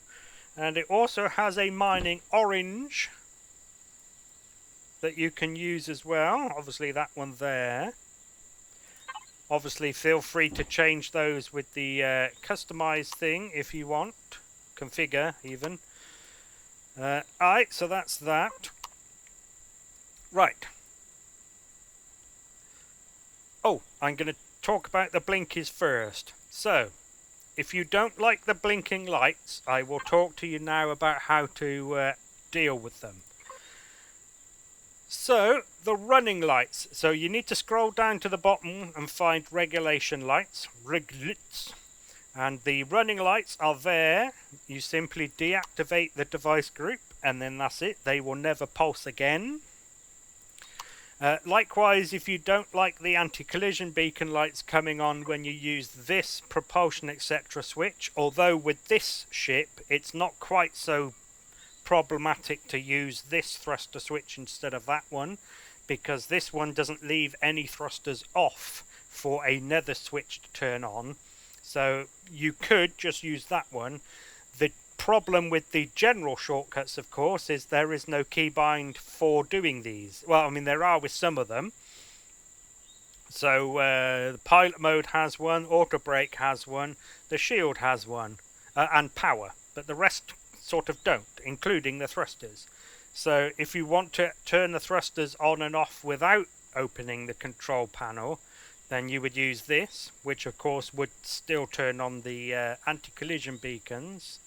and it also has a mining orange that you can use as well. Obviously that one there. Obviously feel free to change those with the customize thing if you want. Configure even. Alright, so that's that. Right. Oh, I'm going to talk about the blinkies first. So, if you don't like the blinking lights, I will talk to you now about how to deal with them. So, the running lights. So you need to scroll down to the bottom and find regulation lights. Reglits. And the running lights are there. You simply deactivate the device group and then that's it. They will never pulse again. Likewise, if you don't like the anti-collision beacon lights coming on when you use this propulsion etc. switch, although with this ship it's not quite so problematic to use this thruster switch instead of that one, because this one doesn't leave any thrusters off for another switch to turn on, so you could just use that one. The problem with the general shortcuts of course is there is no keybind for doing these. Well, I mean there are with some of them. So the pilot mode has one, auto brake has one, the shield has one, and power, but the rest sort of don't, including the thrusters. So if you want to turn the thrusters on and off without opening the control panel, then you would use this, which of course would still turn on the anti-collision beacons.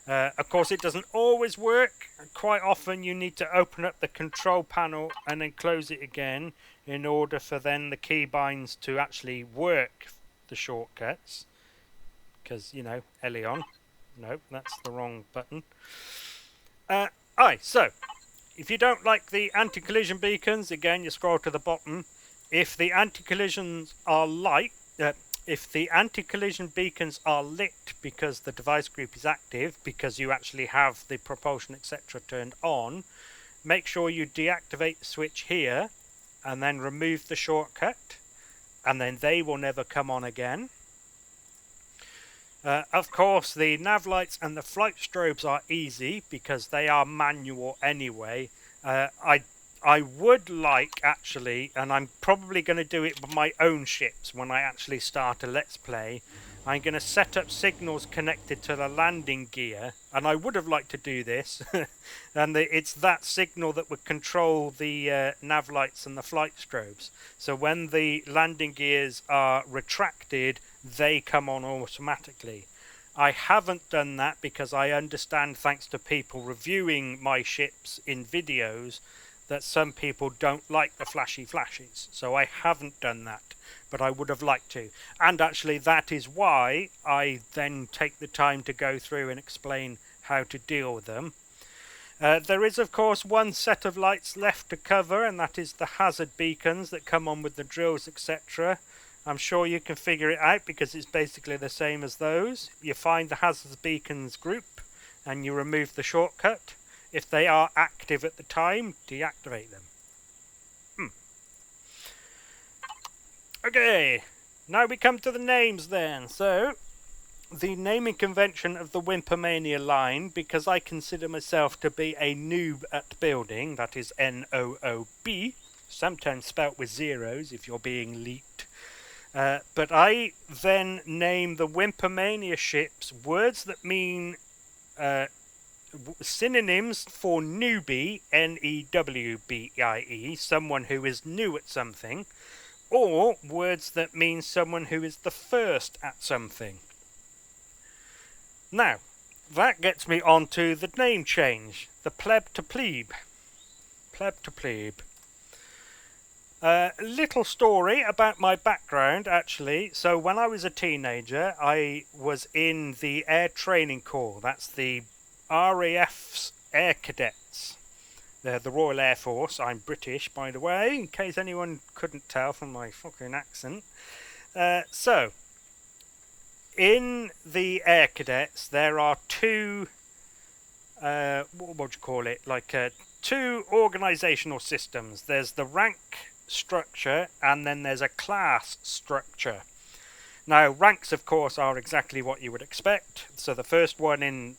Of course it doesn't always work. Quite often you need to open up the control panel and then close it again in order for then the keybinds to actually work the shortcuts, because you know, Elion. No, that's the wrong button. So if you don't like the anti-collision beacons, again you scroll to the bottom. If the anti-collisions are if the anti-collision beacons are lit because the device group is active, because you actually have the propulsion etc. turned on, make sure you deactivate the switch here and then remove the shortcut, and then they will never come on again. Of course, the nav lights and the flight strobes are easy because they are manual anyway. I would like, actually, and I'm probably going to do it with my own ships when I actually start a Let's Play, I'm going to set up signals connected to the landing gear, and I would have liked to do this, and it's that signal that would control the nav lights and the flight strobes. So when the landing gears are retracted, they come on automatically. I haven't done that because I understand, thanks to people reviewing my ships in videos, that some people don't like the flashy flashes, so I haven't done that, but I would have liked to. And actually that is why I then take the time to go through and explain how to deal with them. There is of course one set of lights left to cover, and that is the hazard beacons that come on with the drills etc. I'm sure you can figure it out because it's basically the same as those. You find the hazard beacons group and you remove the shortcut. If they are active at the time, deactivate them. Okay, now we come to the names then. So, the naming convention of the Wimpomania line, because I consider myself to be a noob at building, that is N-O-O-B, sometimes spelt with zeros if you're being leaked. But I then name the Wimpomania ships words that mean synonyms for newbie, N-E-W-B-I-E, someone who is new at something, or words that mean someone who is the first at something. Now, that gets me on to the name change, the Pleb to Plebe. Pleb to Plebe. A little story about my background, actually. So when I was a teenager, I was in the Air Training Corps. That's the RAF's Air Cadets. They're the Royal Air Force. I'm British, by the way, in case anyone couldn't tell from my fucking accent. So, in the Air Cadets, there are two, what would you call it, like two organisational systems. There's the rank structure, and then there's a class structure. Now, ranks, of course, are exactly what you would expect. So the first one in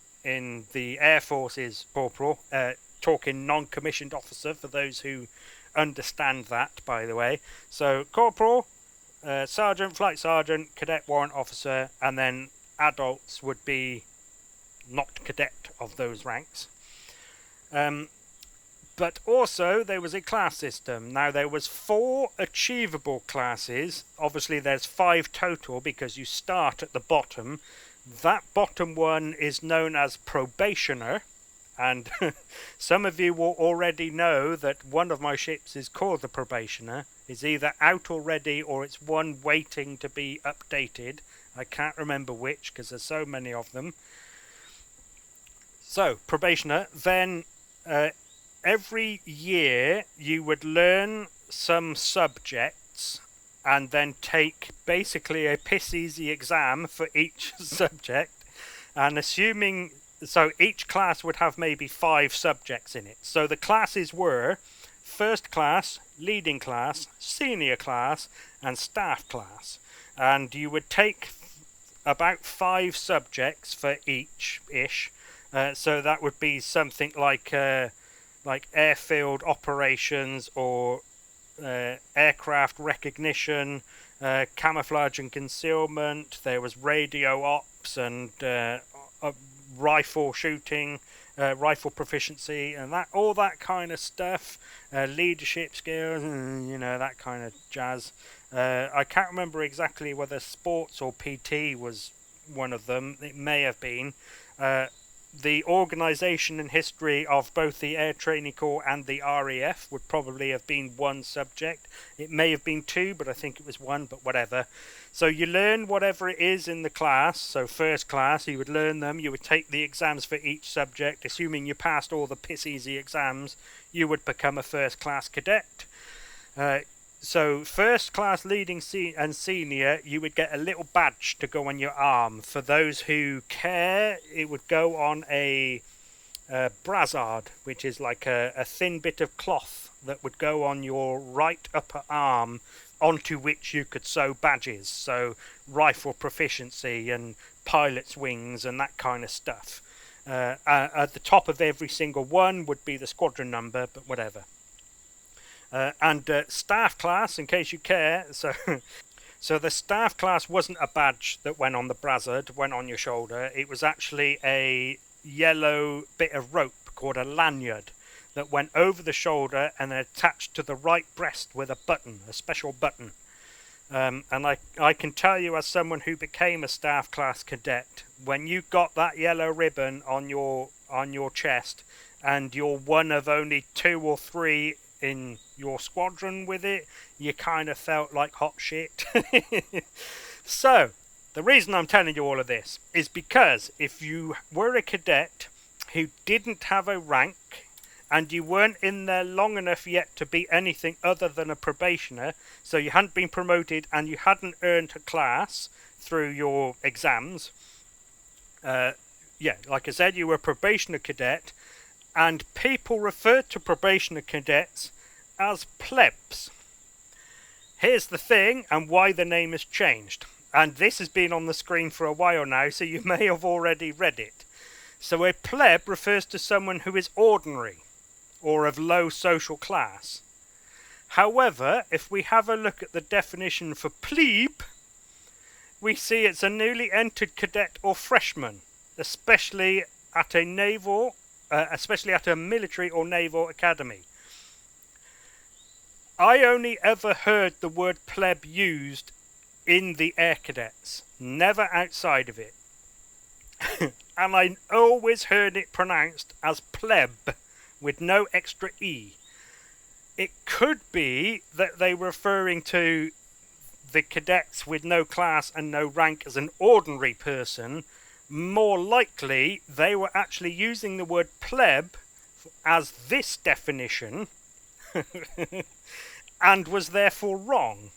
the Air Force is Corporal, talking non-commissioned officer for those who understand that, by the way. So Corporal, Sergeant, Flight Sergeant, Cadet Warrant Officer, and then adults would be not cadet of those ranks. But also there was a class system. Now there was 4 achievable classes. Obviously there's 5 total because you start at the bottom. That bottom one is known as Probationer. And some of you will already know that one of my ships is called the Probationer. It's either out already or it's one waiting to be updated. I can't remember which because there's so many of them. So, Probationer. Then every year you would learn some subjects and then take basically a piss easy exam for each subject. And assuming... So each class would have maybe 5 subjects in it. So the classes were first class, leading class, senior class, and staff class. And you would take about 5 subjects for each-ish. So that would be something like airfield operations or aircraft recognition, camouflage and concealment. There was radio ops and rifle shooting, rifle proficiency, and that all that kind of stuff, leadership skills, that kind of jazz. I can't remember exactly whether sports or PT was one of them. It may have been. The organisation and history of both the Air Training Corps and the RAF would probably have been 1 subject. It may have been 2, but I think it was 1, but whatever. So you learn whatever it is in the class. So first class, you would learn them. You would take the exams for each subject. Assuming you passed all the piss easy exams, you would become a first class cadet. So first class, leading and senior, you would get a little badge to go on your arm. For those who care, it would go on a brassard, which is like a thin bit of cloth that would go on your right upper arm, onto which you could sew badges. So rifle proficiency and pilot's wings and that kind of stuff. At the top of every single one would be the squadron number, but whatever. And staff class, in case you care, so the staff class wasn't a badge that went on the brassard, went on your shoulder. It was actually a yellow bit of rope called a lanyard that went over the shoulder and attached to the right breast with a button, a special button. And I can tell you, as someone who became a staff class cadet, when you got that yellow ribbon on your chest and you're one of only 2 or 3 in your squadron with it, you kind of felt like hot shit. So the reason I'm telling you all of this is because if you were a cadet who didn't have a rank and you weren't in there long enough yet to be anything other than a probationer, so you hadn't been promoted and you hadn't earned a class through your exams, yeah, like I said, you were a probationer cadet, and people referred to probationer cadets as plebs. Here's the thing, and why the name has changed. And this has been on the screen for a while now, so you may have already read it. So a pleb refers to someone who is ordinary, or of low social class. However, if we have a look at the definition for plebe, we see it's a newly entered cadet or freshman, especially at a military or naval academy. I only ever heard the word pleb used in the Air Cadets, never outside of it. And I always heard it pronounced as pleb, with no extra E. It could be that they were referring to the cadets with no class and no rank as an ordinary person. More likely, they were actually using the word pleb as this definition, and was therefore wrong.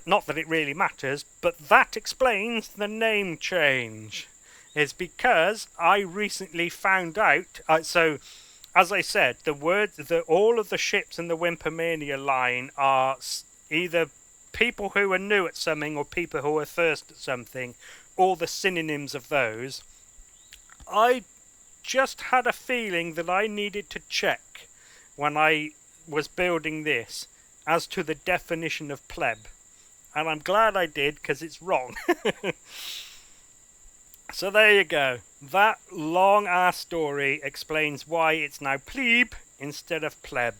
Not that it really matters, but that explains the name change. It's because I recently found out. So, as I said, all of the ships in the Wimpomania line are either people who are new at something or people who are first at something, or the synonyms of those. I just had a feeling that I needed to check when I was building this as to the definition of pleb. And I'm glad I did, because it's wrong. So there you go. That long-ass story explains why it's now plebe instead of pleb.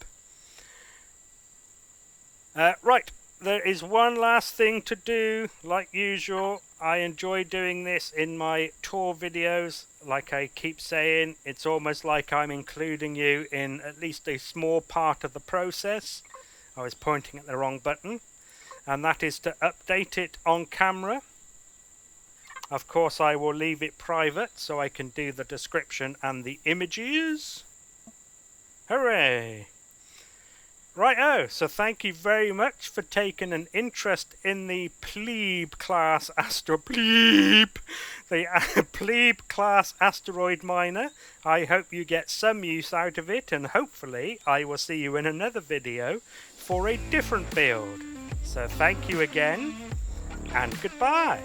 Right, there is one last thing to do, like usual. I enjoy doing this in my tour videos. Like I keep saying, it's almost like I'm including you in at least a small part of the process. I was pointing at the wrong button. And that is to update it on camera. Of course, I will leave it private so I can do the description and the images. Hooray! Righto, so thank you very much for taking an interest in the plebe class plebe class asteroid miner. I hope you get some use out of it, and hopefully I will see you in another video for a different build. So thank you again, and goodbye.